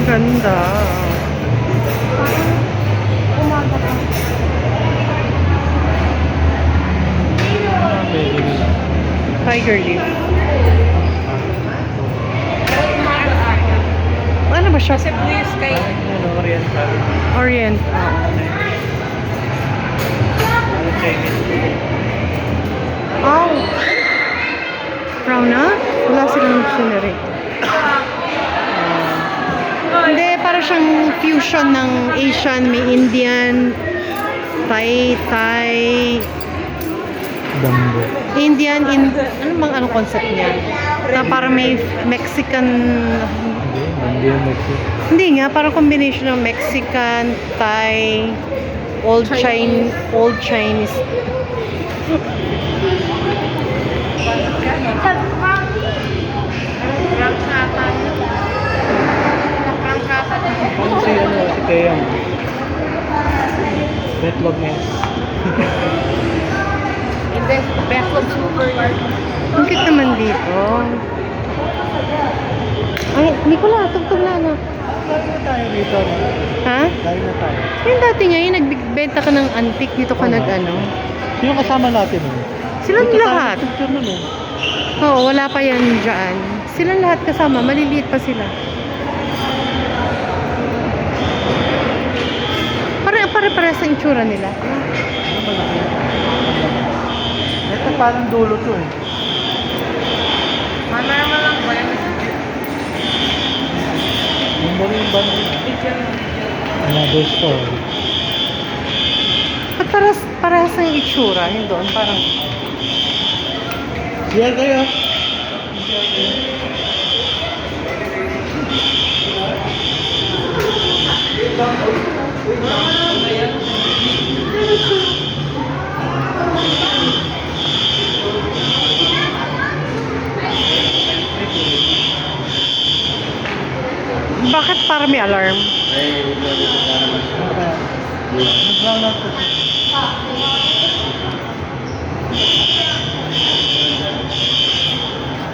Ganda. Umaga pa. Tiger leaf. Ano ba siya? Kasi blue sky. Ano, oriental. Orient. Oh, Ano, Chinese. oh. Brown na? Wala silang scenery. Hindi, para siyang fusion ng Asian, may Indian, Thai, Dambo. Indian, ano bang anong concept niya? Na parang may Mexican, Hindi yung Mexico. hindi nga, parang combination ng Mexican, Thai, old Chinese. Ano si Teyang? Betlog Ness. Hindi, backlog super. Ang cute naman dito. Ay, Nicola, tugtog na ano. Dahil na tayo dito. Ha? Dahil na tayo. Yung dati nga, yung nagbibenta ka ng antique, dito ka nag-ano. Sino kasama natin nun? Silang Dito tayo lahat. nag-picture nun eh. Oo, wala pa yan dyan. Silang lahat kasama, maliliit pa sila. Pare-pares ang itsura nila. Ano malaki? Ito parang dulo to eh. Mamaya mo lang ba yung Yung ba another story. Ba't parehas ang itsura? Yung doon, parang... Share kayo. Bakit parang may alarm? Naglalak ko.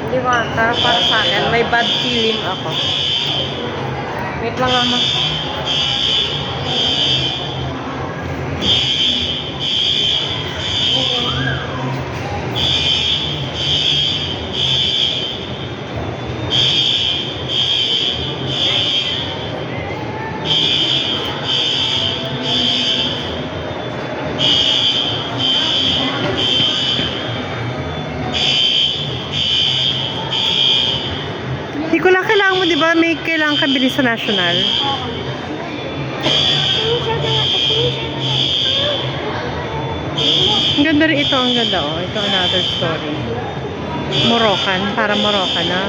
Hindi ko ata, para sa akin, may bad feeling ako. Wait lang mama. Hindi ko lang kailangan mo, di ba? May kailangan kang bilhin sa national. Ang ganda rin ito, ang ganda oh. Ito another story. Moroccan, para Moroccan na.